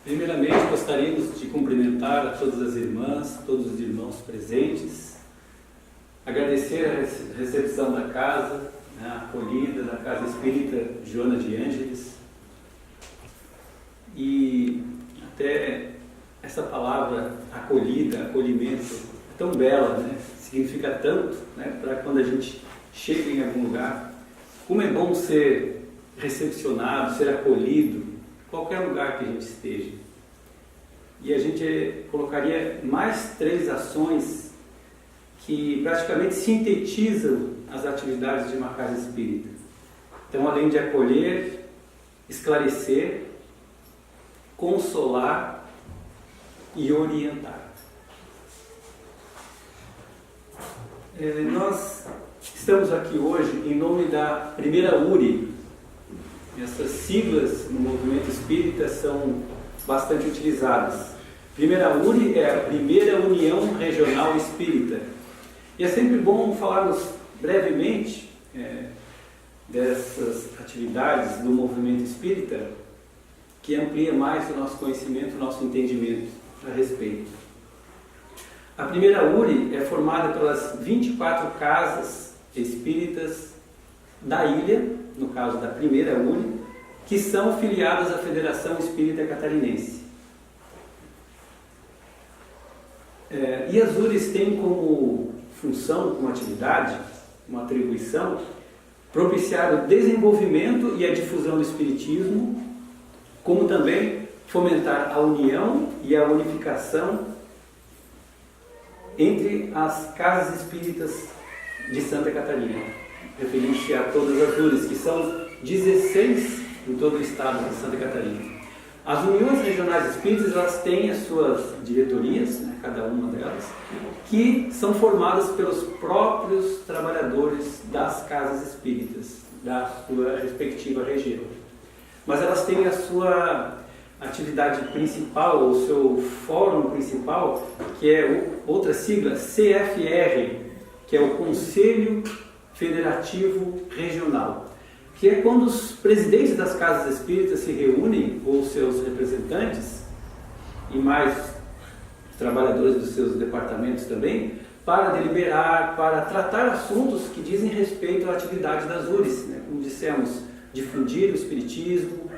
Primeiramente, gostaríamos de cumprimentar a todas as irmãs, todos os irmãos presentes, agradecer a recepção da casa, a acolhida da Casa Espírita Joana de Ângeles, e até essa palavra acolhida, acolhimento, é tão bela, né? Significa tanto, né? Para quando a gente chega em algum lugar. Como é bom ser recepcionado, ser acolhido, em qualquer lugar que a gente esteja. E a gente colocaria mais 3 ações que praticamente sintetizam as atividades de uma casa espírita. Então, além de acolher, esclarecer, consolar e orientar. Nós estamos aqui hoje em nome da primeira URI. Essas siglas no movimento espírita são bastante utilizadas. Primeira URI é a Primeira União Regional Espírita. E é sempre bom falarmos brevemente dessas atividades do movimento espírita, que amplia mais o nosso conhecimento, o nosso entendimento a respeito. A primeira URI é formada pelas 24 casas espíritas da ilha, no caso da primeira URI, que são filiadas à Federação Espírita Catarinense. E as URIs têm como função, como atividade, uma atribuição, propiciar o desenvolvimento e a difusão do Espiritismo, como também fomentar a união e a unificação entre as casas espíritas de Santa Catarina, referindo-se a todas as URIs, que são 16 em todo o estado de Santa Catarina. As uniões regionais espíritas, elas têm as suas diretorias, né, cada uma delas, que são formadas pelos próprios trabalhadores das casas espíritas, da sua respectiva região. Mas elas têm a sua atividade principal, o seu fórum principal, que é outra sigla, CFR, que é o Conselho Federativo Regional, que é quando os presidentes das casas espíritas se reúnem, ou seus representantes, e mais trabalhadores dos seus departamentos também, para deliberar, para tratar assuntos que dizem respeito à atividade das URIs, né? Como dissemos, difundir o Espiritismo,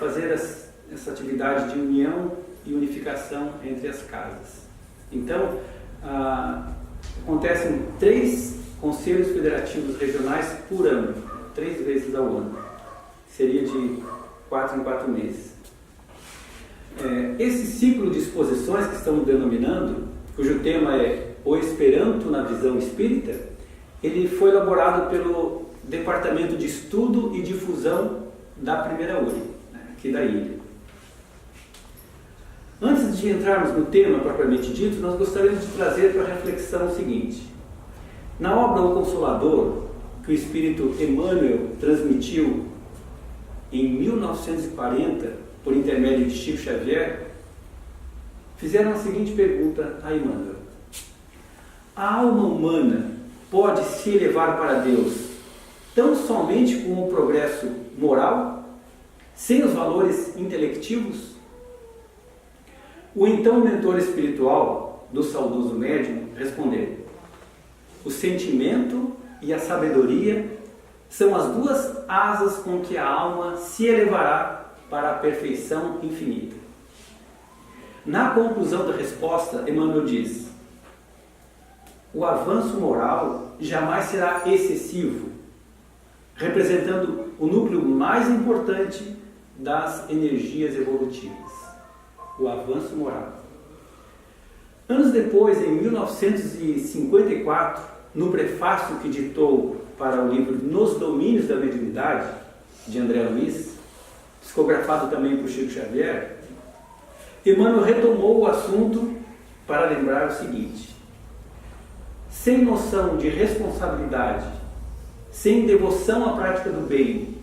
fazer essa atividade de união e unificação entre as casas. Então, acontecem 3 conselhos federativos regionais por ano, 3 vezes ao ano. Seria de 4 em 4 meses. Esse ciclo de exposições que estamos denominando, cujo tema é O Esperanto na Visão Espírita, ele foi elaborado pelo Departamento de Estudo e Difusão da primeira URI, né, aqui da ilha. Antes de entrarmos no tema propriamente dito, nós gostaríamos de trazer para a reflexão o seguinte. Na obra O Consolador, que o Espírito Emmanuel transmitiu em 1940, por intermédio de Chico Xavier, fizeram a seguinte pergunta a Emmanuel. A alma humana pode se elevar para Deus tão somente com o progresso moral, sem os valores intelectivos? O então mentor espiritual do saudoso médium respondeu: o sentimento e a sabedoria são as 2 asas com que a alma se elevará para a perfeição infinita. Na conclusão da resposta, Emmanuel diz: o avanço moral jamais será excessivo, representando o núcleo mais importante das energias evolutivas. O avanço moral. Anos depois, em 1954, no prefácio que ditou para o livro Nos Domínios da Mediunidade, de André Luiz, psicografado também por Chico Xavier, Emmanuel retomou o assunto para lembrar o seguinte: sem noção de responsabilidade, sem devoção à prática do bem,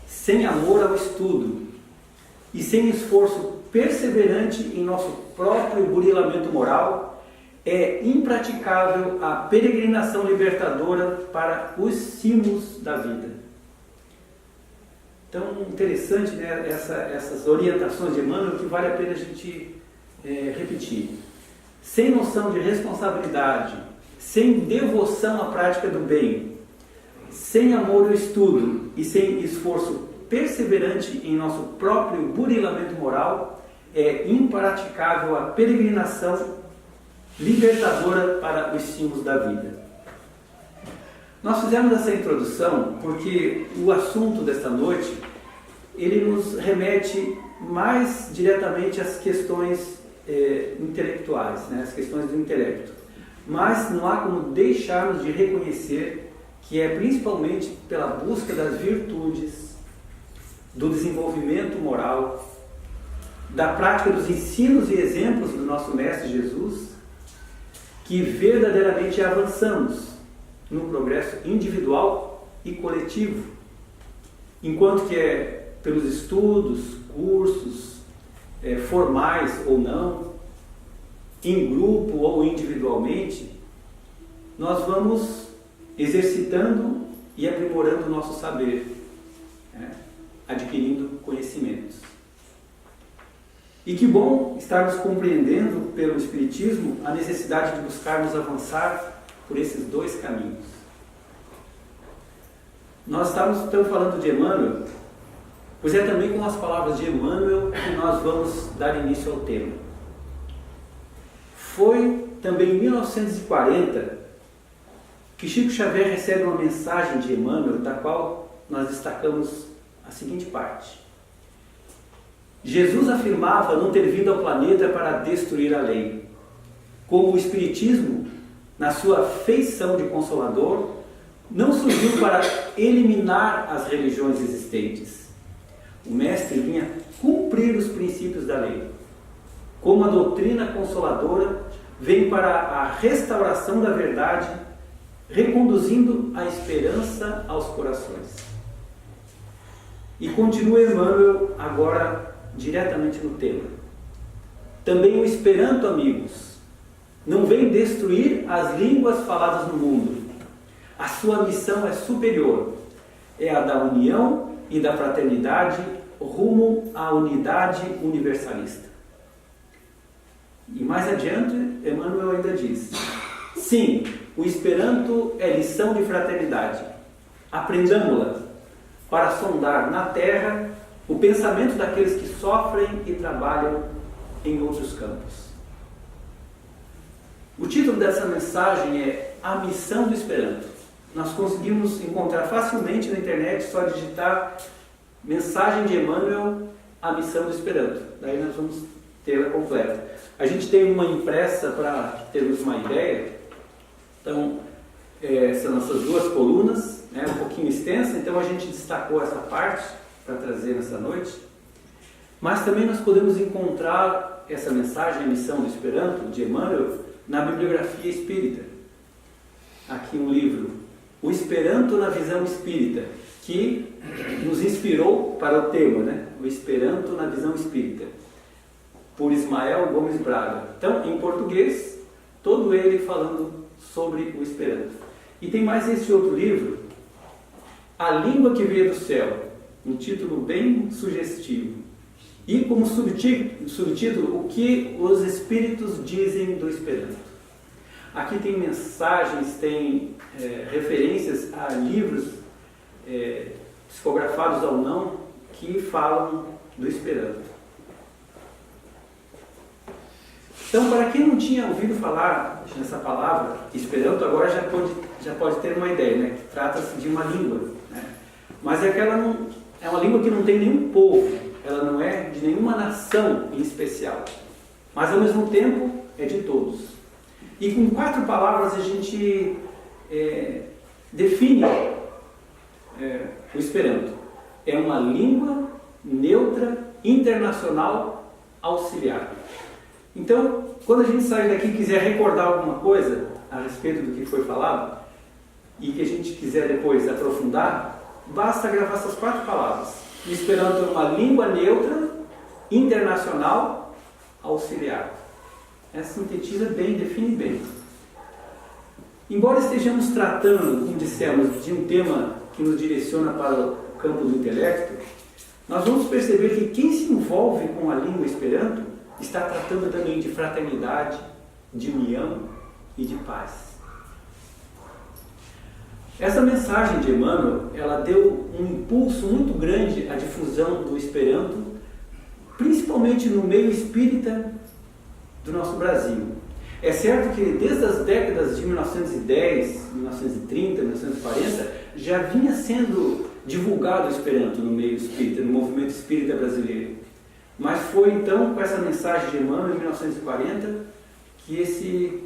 sem amor ao estudo e sem esforço perseverante em nosso próprio burilamento moral, é impraticável a peregrinação libertadora para os cimos da vida. Então, interessante, né, essas orientações de Emmanuel que vale a pena a gente repetir. Sem noção de responsabilidade, sem devoção à prática do bem, sem amor ao estudo e sem esforço perseverante em nosso próprio burilamento moral, é impraticável a peregrinação libertadora para os cimos da vida. Nós fizemos essa introdução porque o assunto desta noite, ele nos remete mais diretamente às questões intelectuais, né? As questões do intelecto. Mas não há como deixarmos de reconhecer que é principalmente pela busca das virtudes, do desenvolvimento moral, da prática dos ensinos e exemplos do nosso Mestre Jesus, que verdadeiramente avançamos no progresso individual e coletivo, enquanto que é pelos estudos, cursos, formais ou não, em grupo ou individualmente, nós vamos exercitando e aprimorando o nosso saber, né? Adquirindo conhecimentos. E que bom estarmos compreendendo pelo Espiritismo a necessidade de buscarmos avançar por esses dois caminhos. Nós estamos então falando de Emmanuel, pois é também com as palavras de Emmanuel que nós vamos dar início ao tema. Foi também em 1940 que Chico Xavier recebe uma mensagem de Emmanuel, da qual nós destacamos a seguinte parte. Jesus afirmava não ter vindo ao planeta para destruir a lei, como o Espiritismo, na sua feição de consolador, não surgiu para eliminar as religiões existentes. O Mestre vinha cumprir os princípios da lei. Como a doutrina consoladora vem para a restauração da verdade, reconduzindo a esperança aos corações. E continua Emmanuel agora diretamente no tema. Também o Esperanto, amigos, não vem destruir as línguas faladas no mundo. A sua missão é superior. É a da união e da fraternidade rumo à unidade universalista. E mais adiante, Emmanuel ainda diz: sim, o Esperanto é lição de fraternidade. Aprendamo-la para sondar na terra o pensamento daqueles que sofrem e trabalham em outros campos. O título dessa mensagem é A Missão do Esperanto. Nós conseguimos encontrar facilmente na internet, só digitar mensagem de Emmanuel, A Missão do Esperanto. Daí nós vamos tê-la completa. A gente tem uma impressa para termos uma ideia. Então, são essas duas colunas, né, um pouquinho extensa, então a gente destacou essa parte para trazer nessa noite. Mas também nós podemos encontrar essa mensagem, a Missão do Esperanto, de Emmanuel, na bibliografia espírita. Aqui um livro, O Esperanto na Visão Espírita, que nos inspirou para o tema, né? O Esperanto na Visão Espírita, por Ismael Gomes Braga. Então, em português, todo ele falando sobre o Esperanto. E tem mais esse outro livro, A Língua que Veio do Céu, um título bem sugestivo. E como subtítulo, O que os Espíritos dizem do Esperanto. Aqui tem mensagens, tem referências a livros psicografados ou não, que falam do Esperanto. Então, para quem não tinha ouvido falar nessa palavra, Esperanto, agora já pode ter uma ideia, né? Trata-se de uma língua, né? Mas é uma língua que não tem nenhum povo, ela não é de nenhuma nação em especial, mas ao mesmo tempo é de todos. E com 4 palavras a gente define o Esperanto. É uma língua neutra, internacional, auxiliar. Então, quando a gente sair daqui e quiser recordar alguma coisa a respeito do que foi falado, e que a gente quiser depois aprofundar, basta gravar essas 4 palavras. O Esperanto é uma língua neutra, internacional, auxiliar. Essa sintetiza bem, define bem. Embora estejamos tratando, como dissemos, de um tema que nos direciona para o campo do intelecto, nós vamos perceber que quem se envolve com a língua Esperanto está tratando também de fraternidade, de união e de paz. Essa mensagem de Emmanuel, ela deu um impulso muito grande à difusão do Esperanto, principalmente no meio espírita do nosso Brasil. É certo que desde as décadas de 1910, 1930, 1940, já vinha sendo divulgado o Esperanto no meio espírita, no movimento espírita brasileiro. Mas foi então com essa mensagem de Emmanuel, em 1940, que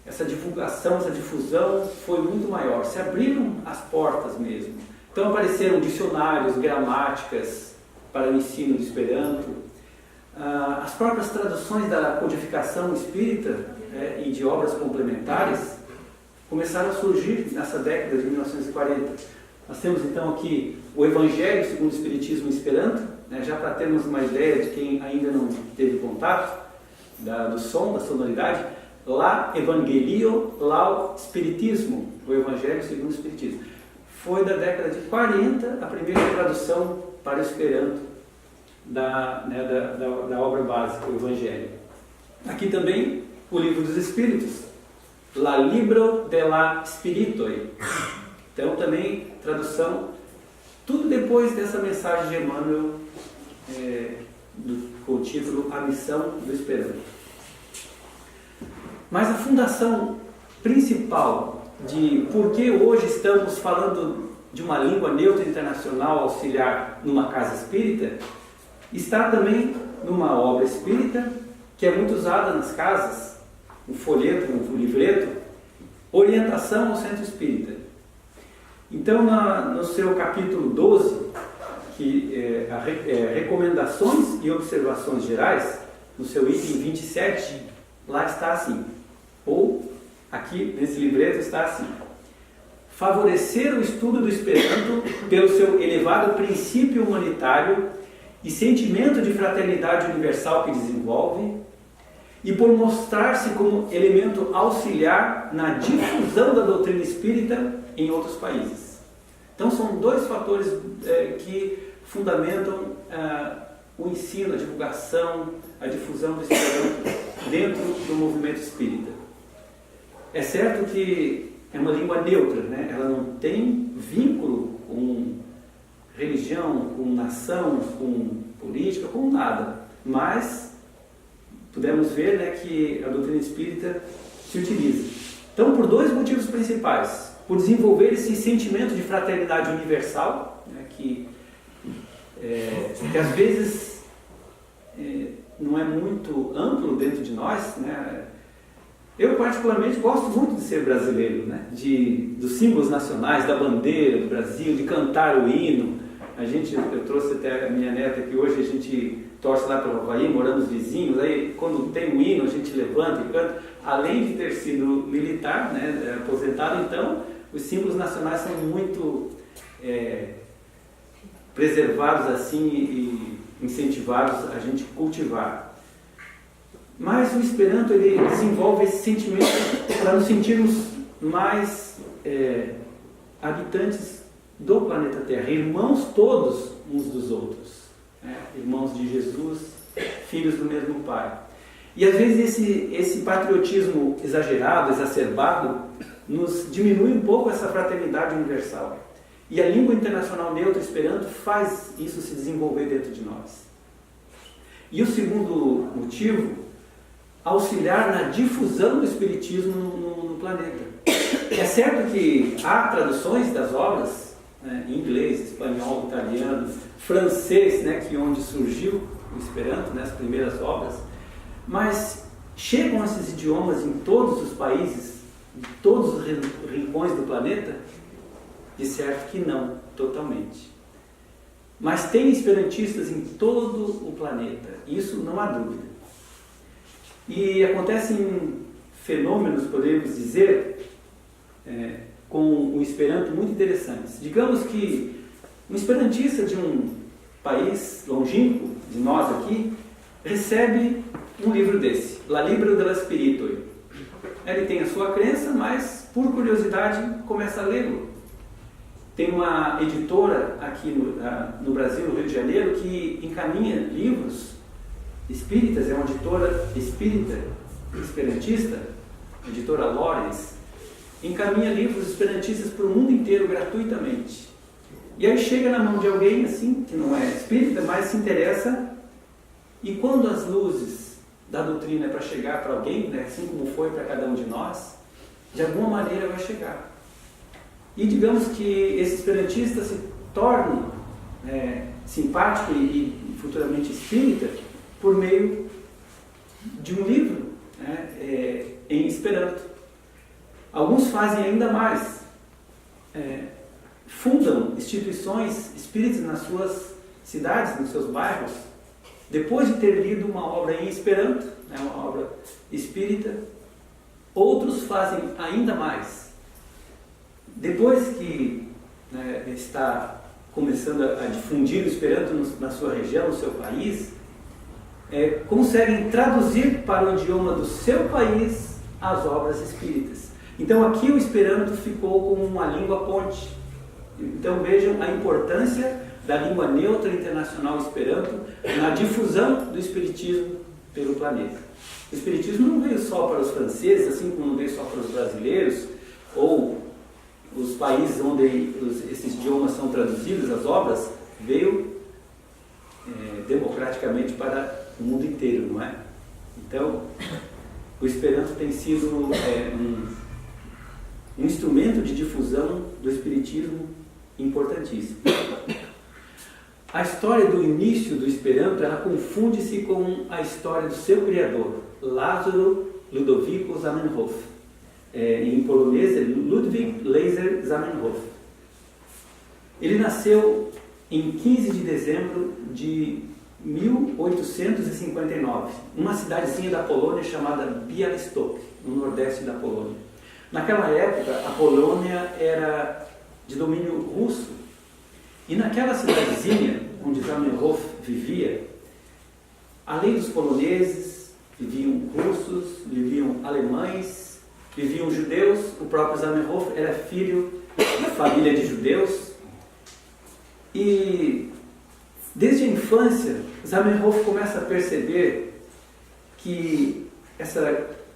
essa divulgação, essa difusão foi muito maior. Se abriram as portas mesmo. Então apareceram dicionários, gramáticas para o ensino do Esperanto. As próprias traduções da codificação espírita e de obras complementares começaram a surgir nessa década de 1940. Nós temos então aqui o Evangelho segundo o Espiritismo em Esperanto, já para termos uma ideia de quem ainda não teve contato do som, da sonoridade. Lá, Evangelio, lau Spiritismo, o Evangelho segundo o Espiritismo. Foi da década de 40 a primeira tradução para o Esperanto da obra básica, o Evangelho. Aqui também o Livro dos Espíritos, La Libro de la Spiritoi. Então também tradução, tudo depois dessa mensagem de Emmanuel, com o título A Missão do Esperanto. Mas a fundação principal de por que hoje estamos falando de uma língua neutra internacional auxiliar numa casa espírita, está também numa obra espírita que é muito usada nas casas, um folheto, um livreto, Orientação ao Centro Espírita. Então, no seu capítulo 12, que é Recomendações e Observações Gerais, no seu item 27, lá está assim, ou aqui nesse livreto está assim: favorecer o estudo do Esperanto pelo seu elevado princípio humanitário e sentimento de fraternidade universal que desenvolve, e por mostrar-se como elemento auxiliar na difusão da doutrina espírita em outros países. Então são dois fatores que fundamentam o ensino, a divulgação, a difusão do Esperanto dentro do movimento espírita. É certo que é uma língua neutra, ela não tem vínculo com religião, com nação, com política, com nada, mas podemos ver que a doutrina espírita se utiliza. Então, por dois motivos principais: por desenvolver esse sentimento de fraternidade universal, que às vezes não é muito amplo dentro de nós, Eu particularmente gosto muito de ser brasileiro, dos símbolos nacionais, da bandeira do Brasil, de cantar o hino. Eu trouxe até a minha neta que hoje a gente torce lá pelo Havaí, moramos vizinhos, aí quando tem um hino a gente levanta e canta. Além de ter sido militar, aposentado, então os símbolos nacionais são muito preservados assim e incentivados a gente cultivar. Mas o Esperanto ele desenvolve esse sentimento para nos sentirmos mais habitantes do planeta Terra, irmãos todos uns dos outros, irmãos de Jesus, filhos do mesmo Pai. E às vezes esse patriotismo exagerado, exacerbado, nos diminui um pouco essa fraternidade universal. E a língua internacional neutra Esperanto faz isso se desenvolver dentro de nós. E o segundo motivo, auxiliar na difusão do Espiritismo no planeta. É certo que há traduções das obras, em inglês, espanhol, italiano, francês, que onde surgiu o Esperanto, as primeiras obras, mas chegam esses idiomas em todos os países, em todos os rincões do planeta? De certo que não, totalmente. Mas tem esperantistas em todo o planeta, isso não há dúvida. E acontecem fenômenos, podemos dizer, com o Esperanto muito interessantes. Digamos que um esperantista de um país longínquo, de nós aqui, recebe um livro desse, La Libro de la Spiritoi. Ele tem a sua crença, mas por curiosidade começa a lê-lo. Tem uma editora aqui no Brasil, no Rio de Janeiro, que encaminha livros espíritas, é uma editora espírita, esperantista, a editora Lorenz, encaminha livros esperantistas para o mundo inteiro gratuitamente. E aí chega na mão de alguém assim, que não é espírita, mas se interessa, e quando as luzes da doutrina é para chegar para alguém, né, assim como foi para cada um de nós, de alguma maneira vai chegar. E digamos que esse esperantista se torne simpático e futuramente espírita por meio de um livro, né, em Esperanto. Alguns fazem ainda mais, fundam instituições espíritas nas suas cidades, nos seus bairros, depois de ter lido uma obra em Esperanto, né, uma obra espírita. Outros fazem ainda mais. Depois que está começando a difundir o Esperanto na sua região, no seu país, conseguem traduzir para o idioma do seu país as obras espíritas. Então aqui o Esperanto ficou como uma língua ponte. Então vejam a importância da língua neutra internacional Esperanto na difusão do espiritismo pelo planeta. O espiritismo não veio só para os franceses, assim como não veio só para os brasileiros, ou os países onde esses idiomas são traduzidos, as obras, veio democraticamente para o mundo inteiro, não é? Então, o Esperanto tem sido um instrumento de difusão do espiritismo importantíssimo. A história do início do Esperanto, ela confunde-se com a história do seu criador, Lázaro Ludovico Zamenhof. Em polonês é Ludwig Laser Zamenhof. Ele nasceu em 15 de dezembro de 1859, numa cidadezinha da Polônia chamada Białystok, no nordeste da Polônia. Naquela época, a Polônia era de domínio russo, e naquela cidadezinha onde Zamenhof vivia, além dos poloneses, viviam russos, viviam alemães, viviam judeus. O próprio Zamenhof era filho de família de judeus. E desde a infância, Zamenhof começa a perceber que esse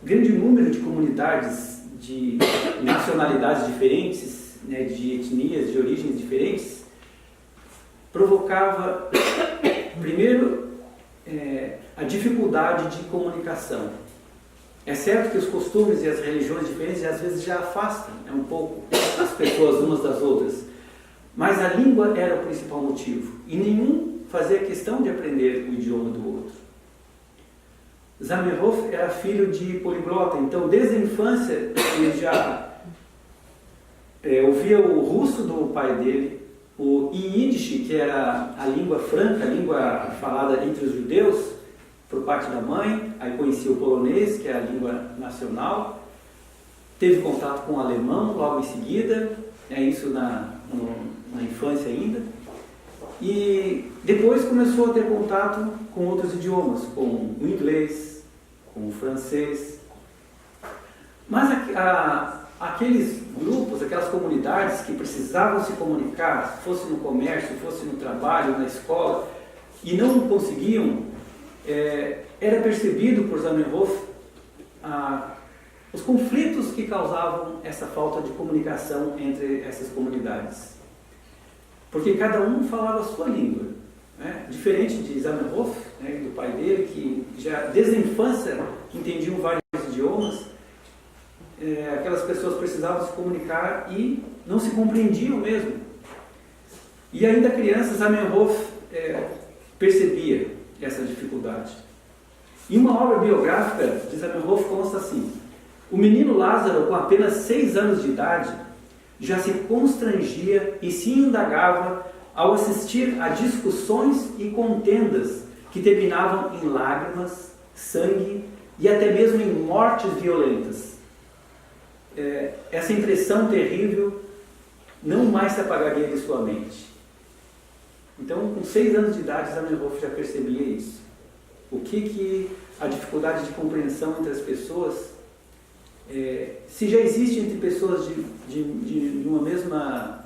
grande número de comunidades de nacionalidades diferentes, né, de etnias, de origens diferentes, provocava, primeiro, a dificuldade de comunicação. É certo que os costumes e as religiões diferentes às vezes já afastam um pouco as pessoas umas das outras, mas a língua era o principal motivo, e nenhum fazia questão de aprender o idioma do outro. Zamenhof era filho de poliglota, então desde a infância ele já ouvia o russo do pai dele, o Yiddish, que era a língua franca, a língua falada entre os judeus, por parte da mãe. Aí conhecia o polonês, que é a língua nacional. Teve contato com o alemão logo em seguida, isso na infância ainda. E depois começou a ter contato com outros idiomas, com o inglês, com o francês. Mas aqueles grupos, aquelas comunidades que precisavam se comunicar, fosse no comércio, fosse no trabalho, na escola, e não conseguiam, era percebido por Zamenhof os conflitos que causavam essa falta de comunicação entre essas comunidades. Porque cada um falava a sua língua, né? Diferente de Zamenhof, né, do pai dele, que já desde a infância entendiam vários idiomas. Aquelas pessoas precisavam se comunicar e não se compreendiam mesmo. E ainda criança, Zamenhof percebia essa dificuldade. Em uma obra biográfica de Zamenhof consta assim: o menino Lázaro, com apenas 6 anos de idade, já se constrangia e se indagava ao assistir a discussões e contendas que terminavam em lágrimas, sangue e até mesmo em mortes violentas. Essa impressão terrível não mais se apagaria de sua mente. Então, com 6 anos de idade, Zamenhof já percebia isso. O que a dificuldade de compreensão entre as pessoas, se já existe entre pessoas de uma mesma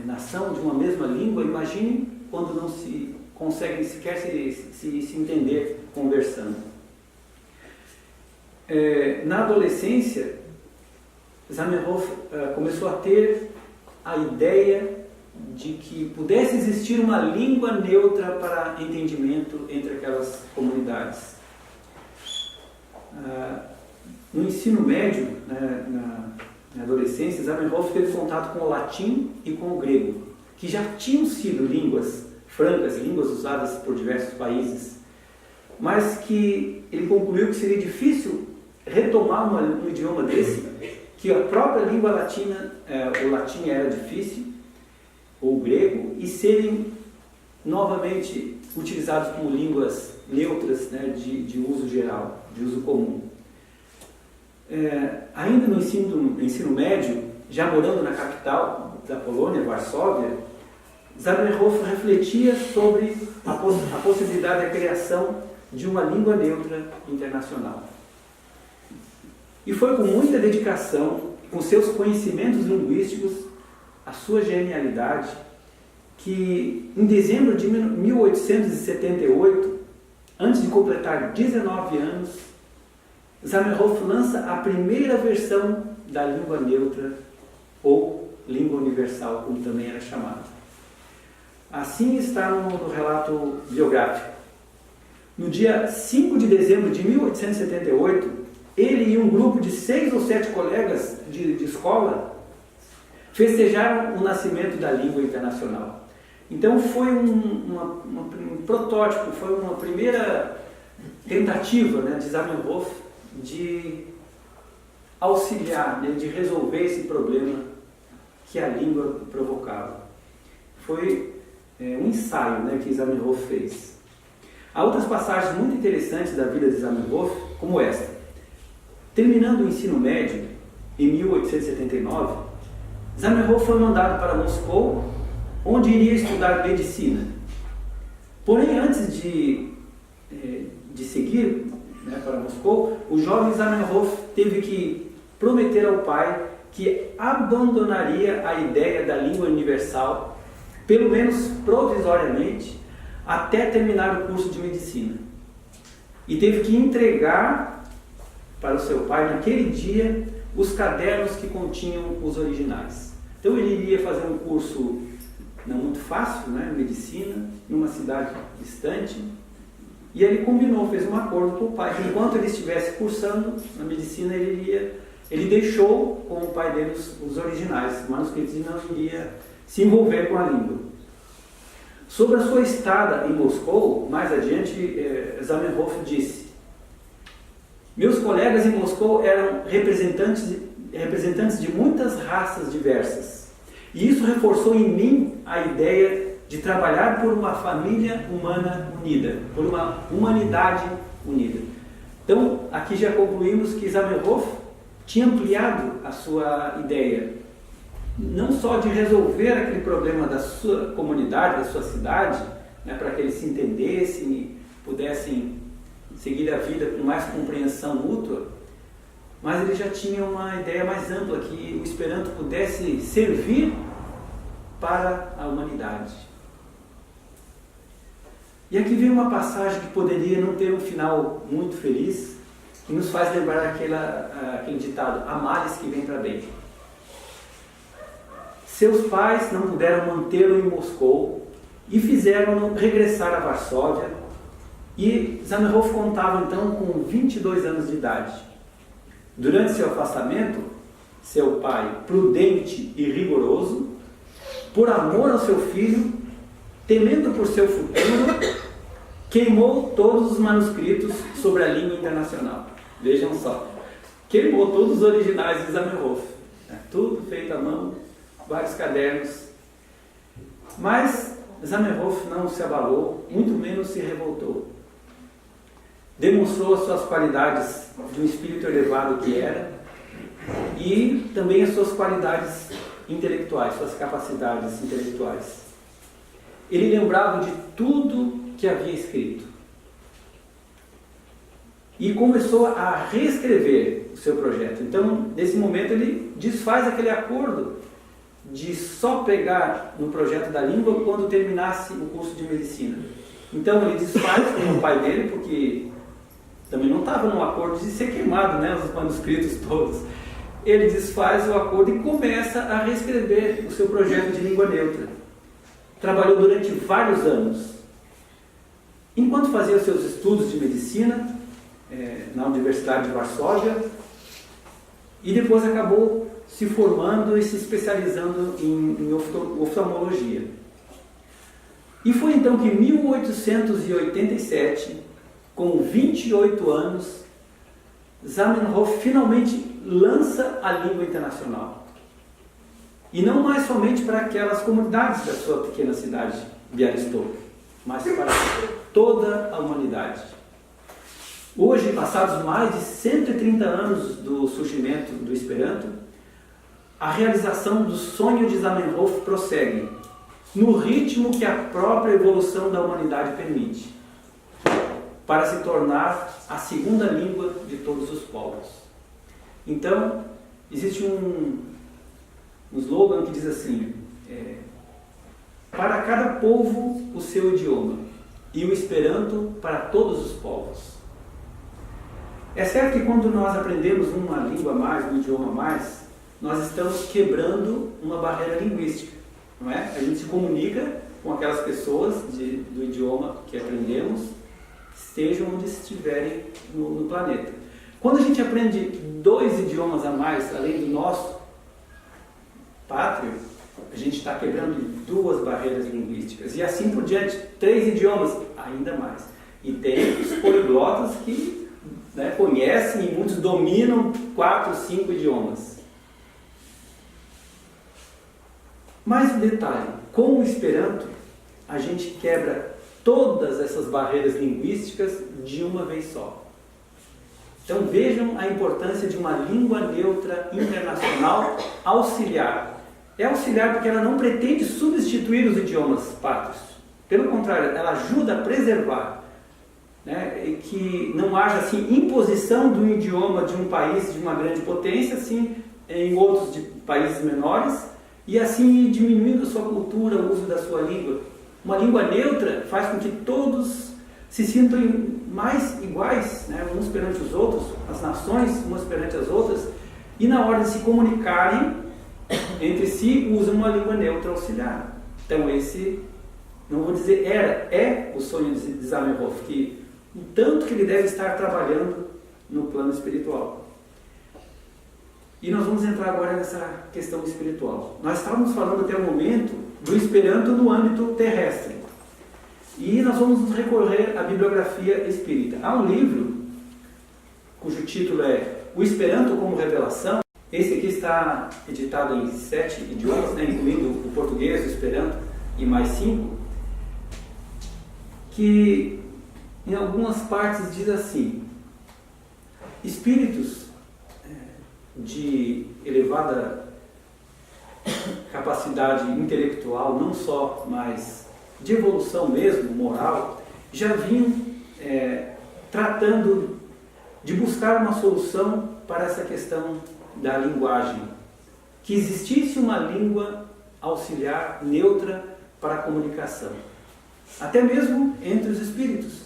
nação de uma mesma língua, imagine quando não se conseguem sequer se entender conversando. Na adolescência, Zamenhof começou a ter a ideia de que pudesse existir uma língua neutra para entendimento entre aquelas comunidades. No ensino médio, na adolescência, Zamenhof teve contato com o latim e com o grego, que já tinham sido línguas francas, línguas usadas por diversos países, mas que ele concluiu que seria difícil retomar um idioma desse, que a própria língua latina, o latim era difícil, ou o grego, e serem novamente utilizados como línguas neutras, né, de uso geral, de uso comum. Ainda no ensino médio, já morando na capital da Polônia, Varsóvia, Zamenhof refletia sobre a possibilidade da criação de uma língua neutra internacional. E foi com muita dedicação, com seus conhecimentos linguísticos, a sua genialidade, que em dezembro de 1878, antes de completar 19 anos, Zamenhof lança a primeira versão da língua neutra, ou língua universal, como também era chamada. Assim está no relato biográfico. No dia 5 de dezembro de 1878, ele e um grupo de 6 ou 7 colegas de escola festejaram o nascimento da língua internacional. Então foi um protótipo, foi uma primeira tentativa, né, de Zamenhof de auxiliar, né, de resolver esse problema que a língua provocava. Foi um ensaio, né, que Zamenhof fez. Há outras passagens muito interessantes da vida de Zamenhof, como esta. Terminando o ensino médio, em 1879, Zamenhof foi mandado para Moscou, onde iria estudar medicina. Porém, antes de seguir, né, para Moscou, o jovem Zamenhof teve que prometer ao pai que abandonaria a ideia da língua universal, pelo menos provisoriamente, até terminar o curso de medicina. E teve que entregar para o seu pai, naquele dia, os cadernos que continham os originais. Então ele iria fazer um curso não muito fácil, né, medicina, numa cidade distante, e ele combinou, fez um acordo com o pai, que enquanto ele estivesse cursando a medicina, ele deixou com o pai dele os originais, os manuscritos, e não iria se envolver com a língua. Sobre a sua estada em Moscou, mais adiante, Zamenhof disse: meus colegas em Moscou eram representantes de muitas raças diversas, e isso reforçou em mim a ideia de trabalhar por uma família humana unida, por uma humanidade unida. Então, aqui já concluímos que Zamenhof tinha ampliado a sua ideia, não só de resolver aquele problema da sua comunidade, da sua cidade, né, para que eles se entendessem e pudessem seguir a vida com mais compreensão mútua, mas ele já tinha uma ideia mais ampla, que o Esperanto pudesse servir para a humanidade. E aqui vem uma passagem que poderia não ter um final muito feliz, que nos faz lembrar aquele ditado: há males que vêm para bem. Seus pais não puderam mantê-lo em Moscou e fizeram-no regressar a Varsóvia, e Zamenhof contava então com 22 anos de idade. Durante seu afastamento, seu pai, prudente e rigoroso, por amor ao seu filho, temendo por seu futuro, queimou todos os manuscritos sobre a língua internacional. Vejam só, queimou todos os originais de Zamenhof, tudo feito à mão, vários cadernos. Mas Zamenhof não se abalou, muito menos se revoltou. Demonstrou as suas qualidades de um espírito elevado que era, e também as suas qualidades intelectuais, suas capacidades intelectuais. Ele lembrava de tudo que havia escrito e começou a reescrever o seu projeto. Então, nesse momento, ele desfaz aquele acordo de só pegar no projeto da língua quando terminasse o curso de medicina. Então ele desfaz com o pai dele, porque também não estava num acordo de ser queimado, né, os manuscritos todos. Ele desfaz o acordo e começa a reescrever o seu projeto de língua neutra. Trabalhou durante vários anos. Enquanto fazia os seus estudos de medicina na Universidade de Varsóvia, e depois acabou se formando e se especializando em oftalmologia. E foi então que em 1887, com 28 anos, Zamenhof finalmente lança a língua internacional. E não mais somente para aquelas comunidades da sua pequena cidade, Białystok, mas para toda a humanidade. Hoje, passados mais de 130 anos do surgimento do Esperanto, a realização do sonho de Zamenhof prossegue, no ritmo que a própria evolução da humanidade permite, para se tornar a segunda língua de todos os povos. Então, existe um slogan que diz assim, para cada povo o seu idioma, e o Esperanto para todos os povos. É certo que quando nós aprendemos uma língua a mais, um idioma a mais, nós estamos quebrando uma barreira linguística, não é? A gente se comunica com aquelas pessoas do idioma que aprendemos, estejam onde estiverem no planeta. Quando a gente aprende 2 idiomas a mais, além do nosso pátrio, a gente está quebrando 2 barreiras linguísticas. E assim por diante, 3 idiomas, ainda mais. E tem os poliglotas que conhecem e muitos dominam 4, 5 idiomas. Mais um detalhe, com o Esperanto, a gente quebra todas essas barreiras linguísticas de uma vez só. Então vejam a importância de uma língua neutra internacional auxiliar. É auxiliar porque ela não pretende substituir os idiomas pátrios. Pelo contrário, ela ajuda a preservar, e que não haja assim, imposição do idioma de um país de uma grande potência assim, em outros de países menores, e assim diminuindo a sua cultura, o uso da sua língua. Uma língua neutra faz com que todos se sintam mais iguais, uns perante os outros, as nações umas perante as outras, e na hora de se comunicarem entre si, usam uma língua neutra auxiliar. Então esse, não vou dizer é o sonho de Zamenhof, que o tanto que ele deve estar trabalhando no plano espiritual. E nós vamos entrar agora nessa questão espiritual. Nós estávamos falando até o momento do Esperanto no âmbito terrestre. E nós vamos recorrer à bibliografia espírita. Há um livro, cujo título é O Esperanto como Revelação. Esse aqui está editado em 7 idiomas, incluindo o português, o Esperanto e mais 5, que em algumas partes diz assim: espíritos de elevada capacidade intelectual, não só, mas de evolução mesmo, moral, já vinham tratando de buscar uma solução para essa questão da linguagem, que existisse uma língua auxiliar, neutra para a comunicação, até mesmo entre os espíritos,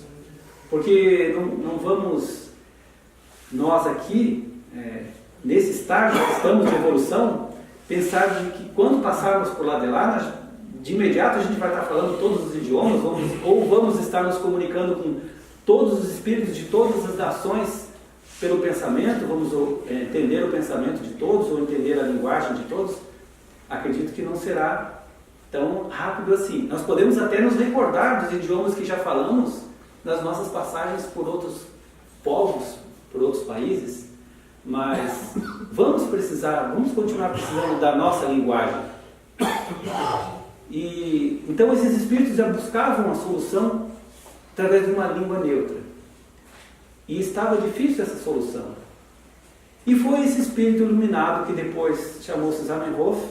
porque não vamos nós aqui, nesse estágio que estamos de evolução, pensar de que quando passarmos por lá de lá, de imediato a gente vai estar falando todos os idiomas, ou vamos estar nos comunicando com todos os espíritos de todas as nações pelo pensamento, vamos entender o pensamento de todos, ou entender a linguagem de todos. Acredito que não será tão rápido assim. Nós podemos até nos recordar dos idiomas que já falamos nas nossas passagens por outros povos, por outros países, mas vamos continuar precisando da nossa linguagem. E então esses espíritos já buscavam a solução através de uma língua neutra. E estava difícil essa solução. E foi esse espírito iluminado que depois chamou-se Zamenhof,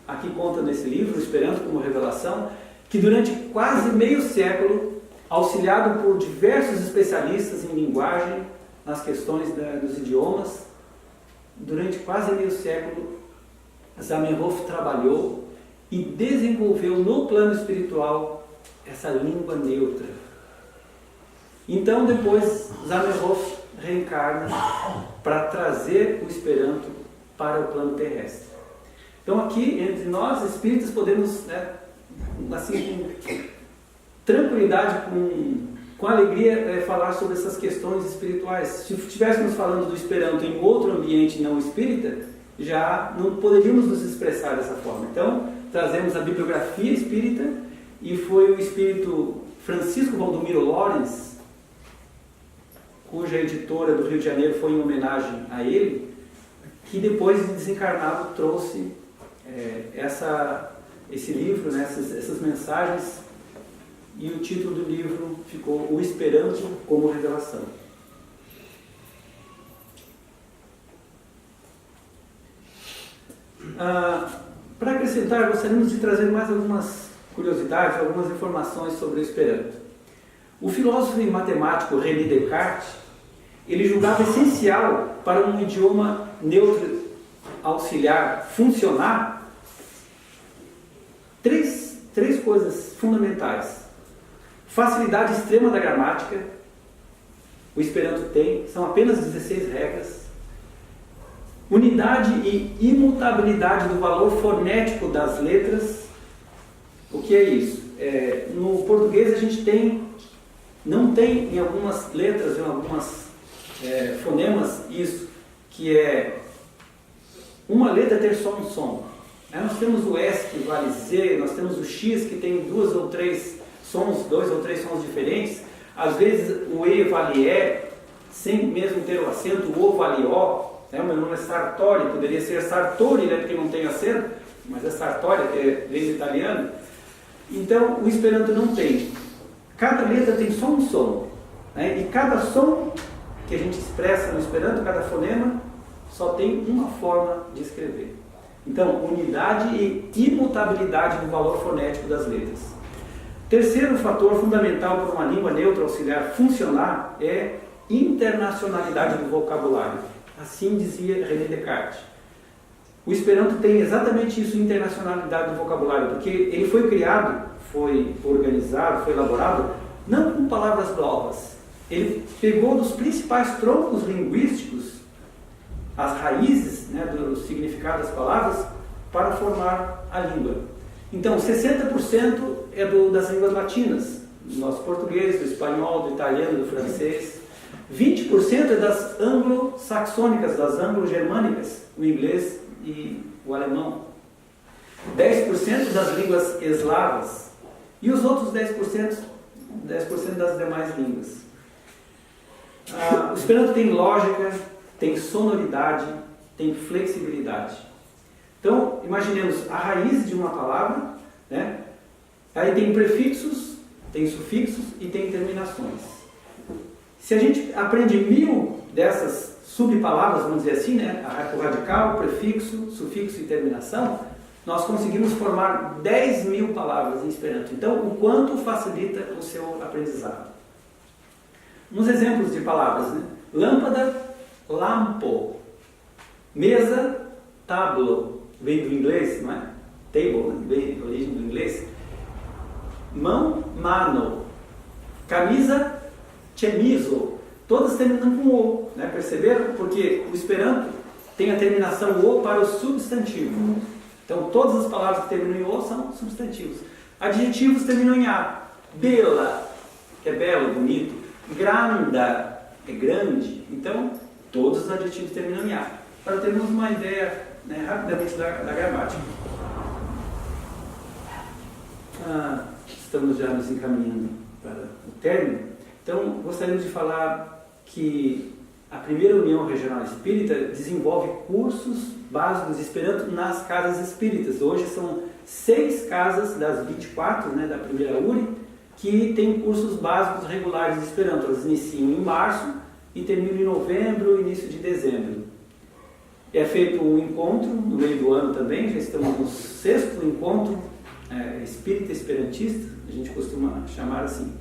aqui conta nesse livro, Esperanto como Revelação, que durante quase meio século, auxiliado por diversos especialistas em linguagem, nas questões dos idiomas, durante quase meio século, Zamenhof trabalhou e desenvolveu no plano espiritual essa língua neutra. Então depois Zamenhof reencarna para trazer o Esperanto para o plano terrestre. Então aqui, entre nós espíritas, podemos, assim, com tranquilidade, com alegria, falar sobre essas questões espirituais. Se estivéssemos falando do Esperanto em outro ambiente não espírita, já não poderíamos nos expressar dessa forma. Então, trazemos a bibliografia espírita, e foi o espírito Francisco Valdomiro Lorenz, cuja editora do Rio de Janeiro foi em homenagem a ele, que depois de desencarnado trouxe esse livro, essas mensagens, e o título do livro ficou O Esperanto como Revelação. Para acrescentar, gostaríamos de trazer mais algumas curiosidades, algumas informações sobre o Esperanto. O filósofo e matemático René Descartes, ele julgava essencial para um idioma neutro auxiliar funcionar três coisas fundamentais. Facilidade extrema da gramática, o Esperanto tem, são apenas 16 regras. Unidade e imutabilidade do valor fonético das letras. O que é isso? No português a gente não tem em algumas letras, em algumas fonemas, isso, que é uma letra ter só um som. Nós temos o S que vale Z, nós temos o X que tem dois ou três sons diferentes. Às vezes o E vale E, sem mesmo ter o acento, o O vale O. O meu nome é Sartori, poderia ser Sartori, porque não tem acento, mas é Sartori, que vem do italiano. Então o Esperanto não tem. Cada letra tem só um som, e cada som que a gente expressa no Esperanto, cada fonema, só tem uma forma de escrever. Então, unidade e imutabilidade do valor fonético das letras. Terceiro fator fundamental para uma língua neutra auxiliar funcionar é internacionalidade do vocabulário. Assim dizia René Descartes. O Esperanto tem exatamente isso, internacionalidade do vocabulário, porque ele foi criado, foi organizado, foi elaborado, não com palavras novas. Ele pegou dos principais troncos linguísticos as raízes, do significado das palavras, para formar a língua. Então, 60% é das línguas latinas, do nosso português, do espanhol, do italiano, do francês. 20% é das anglo-saxônicas, das anglo-germânicas, o inglês e o alemão. 10% das línguas eslavas. E os outros 10% das demais línguas. O Esperanto tem lógica, tem sonoridade, tem flexibilidade. Então, imaginemos a raiz de uma palavra, aí tem prefixos, tem sufixos e tem terminações. Se a gente aprende 1000 dessas subpalavras, vamos dizer assim, o radical, prefixo, sufixo e terminação, nós conseguimos formar 10.000 palavras em Esperanto. Então, o quanto facilita o seu aprendizado. Uns exemplos de palavras, lâmpada, lampo. Mesa, tablo, vem do inglês, não é? Table, vem da origem do inglês. Mão, mano. Camisa, chemizo. Todas terminam com o, perceberam? Porque o Esperanto tem a terminação o para o substantivo. Então, todas as palavras que terminam em o são substantivos. Adjetivos terminam em a. Bela, que é belo, bonito. Granda, é grande. Então, todos os adjetivos terminam em a. Para termos uma ideia, rapidamente da gramática. Estamos já nos encaminhando para o término. Então, gostaríamos de falar que a primeira União Regional Espírita desenvolve cursos básicos de Esperanto nas casas espíritas. Hoje são 6 casas das 24, da primeira URI, que têm cursos básicos regulares de Esperanto. Elas iniciam em março e terminam em novembro, início de dezembro. É feito um encontro no meio do ano também, já estamos no 6º encontro espírita esperantista, a gente costuma chamar assim.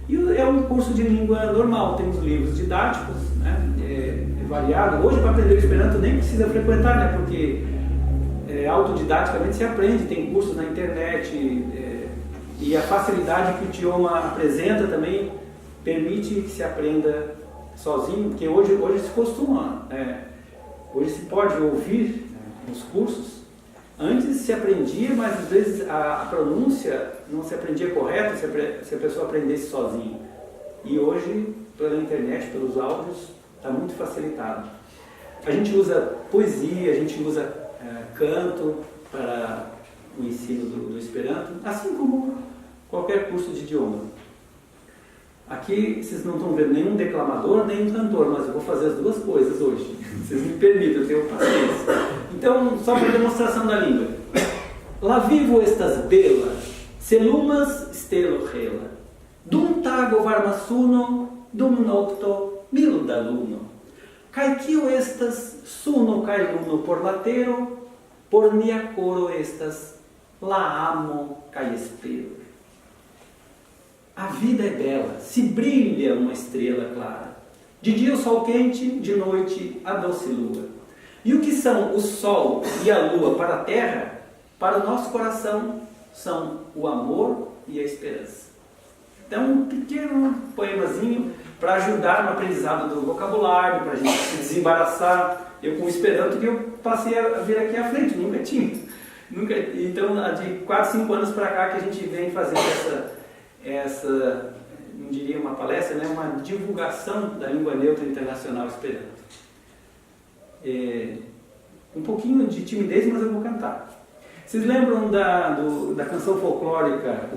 E é um curso de língua normal, temos livros didáticos, é variado. Hoje, para aprender o Esperanto nem precisa frequentar, porque autodidaticamente se aprende, tem cursos na internet, e a facilidade que o idioma apresenta também permite que se aprenda sozinho, porque hoje se costuma, hoje se pode ouvir nos cursos. Antes se aprendia, mas às vezes a pronúncia não se aprendia correta se a pessoa aprendesse sozinho. E hoje, pela internet, pelos áudios, está muito facilitado. A gente usa poesia, a gente usa canto para o ensino do Esperanto, assim como qualquer curso de idioma. Aqui vocês não estão vendo nenhum declamador, nem um cantor, mas eu vou fazer as duas coisas hoje. Vocês me permitem, eu tenho paciência. Então, só para demonstração da língua. La vivo estas bela, celumas stelo rela, dum tago varmasuno, dum nocto milda luno. Kai kio estas suno kai luno por latero, por nia coro estas la amo kai espero. A vida é bela, se brilha uma estrela clara. De dia o sol quente, de noite a doce lua. E o que são o sol e a lua para a terra, para o nosso coração, são o amor e a esperança. Então, um pequeno poemazinho para ajudar no aprendizado do vocabulário, para a gente se desembaraçar. Eu com o Esperanto que eu passei a vir aqui à frente, nunca tinha. Então, de 4, 5 anos para cá que a gente vem fazendo essa, não diria uma palestra, né? Uma divulgação da língua neutra internacional Esperanto. Um pouquinho de timidez, mas eu vou cantar. Vocês lembram da canção folclórica?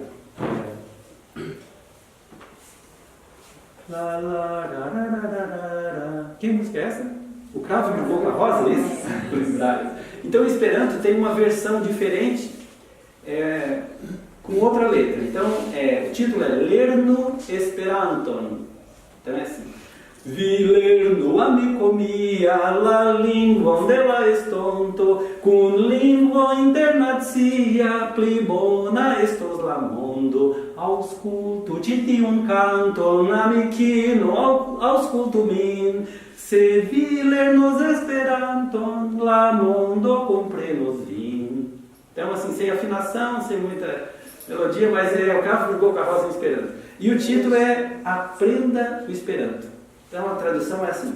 Que música é essa? O Cravo de Boca Rosa, isso? Então o Esperanto tem uma versão diferente, com outra letra. Então o título é Lernu Esperanton. Então é assim: Vi lernu amico mia la lingvon de la estonto, kun lingvo internacia pli bona estos la mondo. Auscultu ĉi tiun kanton, amikino, aŭskultu min. Se vi lernos Esperanton, la mondo comprenos vin. Então assim, sem afinação, sem muita melodia, mas é o Cravo de Boca Rosa Esperanto. E o título é Aprenda o Esperanto. Então a tradução é assim: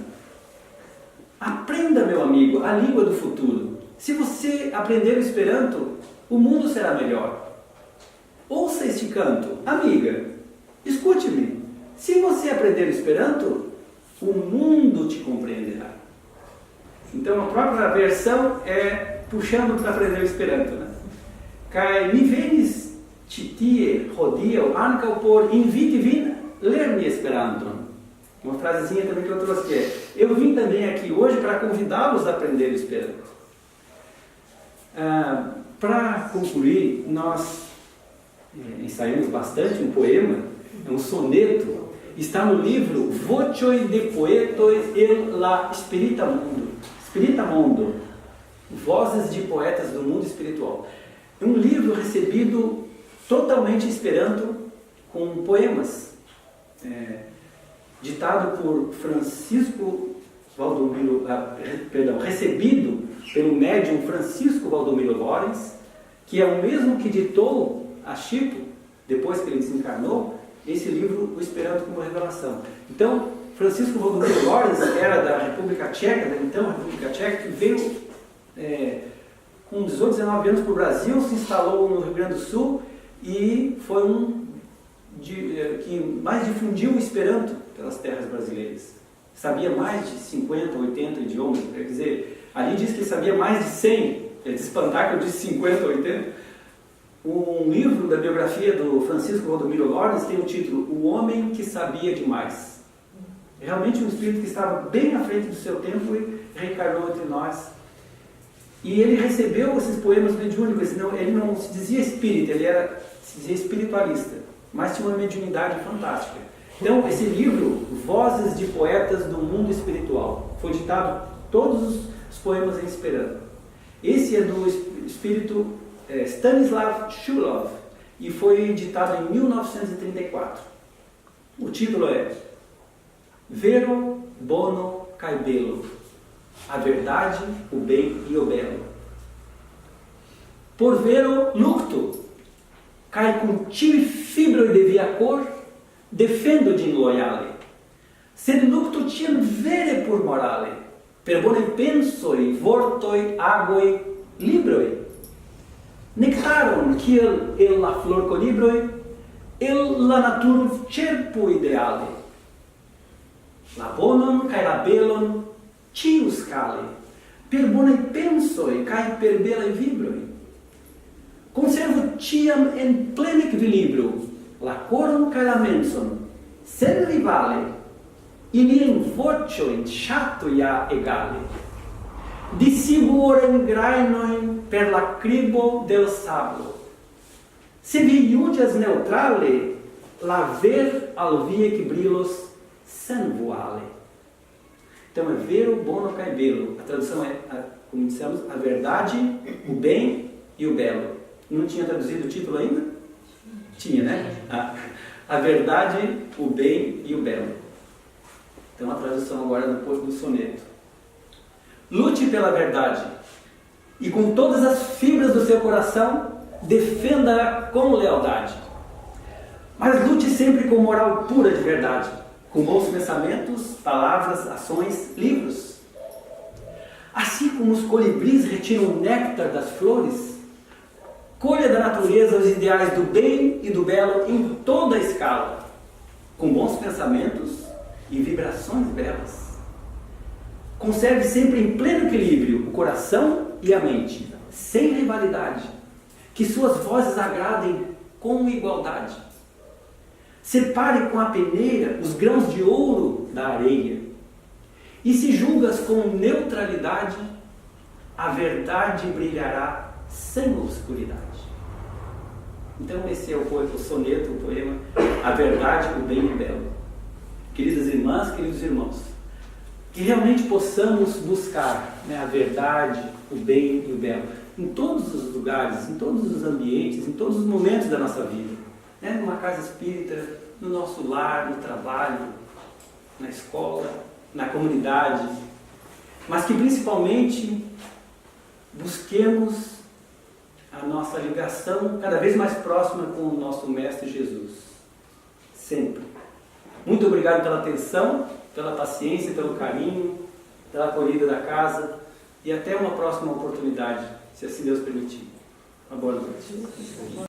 aprenda, meu amigo, a língua do futuro. Se você aprender o Esperanto, o mundo será melhor. Ouça este canto, amiga, escute-me. Se você aprender o Esperanto, o mundo te compreenderá. Então a própria versão é puxando para aprender o Esperanto, né? Kai mi venis ĉi tie hodiaŭ ankaŭ por inviti vin lerni Esperanton. Uma frasezinha também que eu trouxe que é: eu vim também aqui hoje para convidá-los a aprender o Esperanto. Para concluir, nós ensaiamos bastante um poema, um soneto, está no livro Vocioi de Poetoi el la Spirita Mondo, Vozes de Poetas do Mundo Espiritual. Um livro recebido totalmente Esperanto, com poemas, ditado por Francisco Valdomiro, recebido pelo médium Francisco Valdomiro Lorenz, que é o mesmo que ditou a Chico, depois que ele desencarnou, esse livro, O Esperanto como Revelação. Então, Francisco Valdomiro Lorenz era da República Tcheca, da então República Tcheca, que veio com 18, 19 anos para o Brasil, se instalou no Rio Grande do Sul e foi que mais difundiu o Esperanto pelas terras brasileiras. Sabia mais de 50, 80 idiomas, quer dizer, ali diz que sabia mais de 100, é de espantar que eu disse 50, 80. Um livro da biografia do Francisco Valdomiro Lorenz tem o título O Homem que Sabia Demais. Realmente um espírito que estava bem à frente do seu tempo e reencarnou entre nós. E ele recebeu esses poemas mediúnicos, ele não se dizia espírita, se dizia espiritualista, mas tinha uma mediunidade fantástica. Então, esse livro, Vozes de Poetas do Mundo Espiritual, foi ditado todos os poemas em Esperanto. Esse é do espírito Stanislav Shulov e foi ditado em 1934. O título é Vero, Bono, Kai Belo, a verdade, o bem e o belo. por vero lucto, cae con ciui fibroi de via cor, defendo din loiale. Sed lucto ciam vere pur morale, per bone pensoi, vortoi, agoi, libroi. Nectaron, kiel el la flor colibroi, el la natur cerpo ideale. La bonon cae la belon ciu scale, per bone pensoi cae per belae vibroi. Conservo ciam en pleno equilibrio la coron cae la menson, sen rivale, ilien vocioin chato ja egale. Disigu oren grainoin per la cribo del sablo. Se vi iudias neutrale, la ver al vie que brilos sen voale. Então é vero, bono, cae belo. A tradução é, como dissemos, a verdade, o bem e o belo. Não tinha traduzido o título ainda? Tinha, né? A verdade, o bem e o belo. Então a tradução agora do soneto. Lute pela verdade e com todas as fibras do seu coração defenda-a com lealdade. Mas lute sempre com moral pura de verdade, com bons pensamentos, palavras, ações, livros. Assim como os colibris retiram o néctar das flores, colha da natureza os ideais do bem e do belo em toda a escala, com bons pensamentos e vibrações belas. Conserve sempre em pleno equilíbrio o coração e a mente, sem rivalidade, que suas vozes agradem com igualdade. Separe com a peneira os grãos de ouro da areia, e se julgas com neutralidade, a verdade brilhará sem obscuridade. Então esse é o soneto, o poema, A Verdade, o Bem e o Belo. Queridas irmãs, queridos irmãos, que realmente possamos buscar, né, a verdade, o bem e o belo, em todos os lugares, em todos os ambientes, em todos os momentos da nossa vida. Né? Numa casa espírita, no nosso lar, no trabalho, na escola, na comunidade, mas que principalmente busquemos a nossa ligação cada vez mais próxima com o nosso Mestre Jesus. Sempre. Muito obrigado pela atenção, pela paciência, pelo carinho, pela acolhida da casa e até uma próxima oportunidade, se assim Deus permitir. Uma boa noite.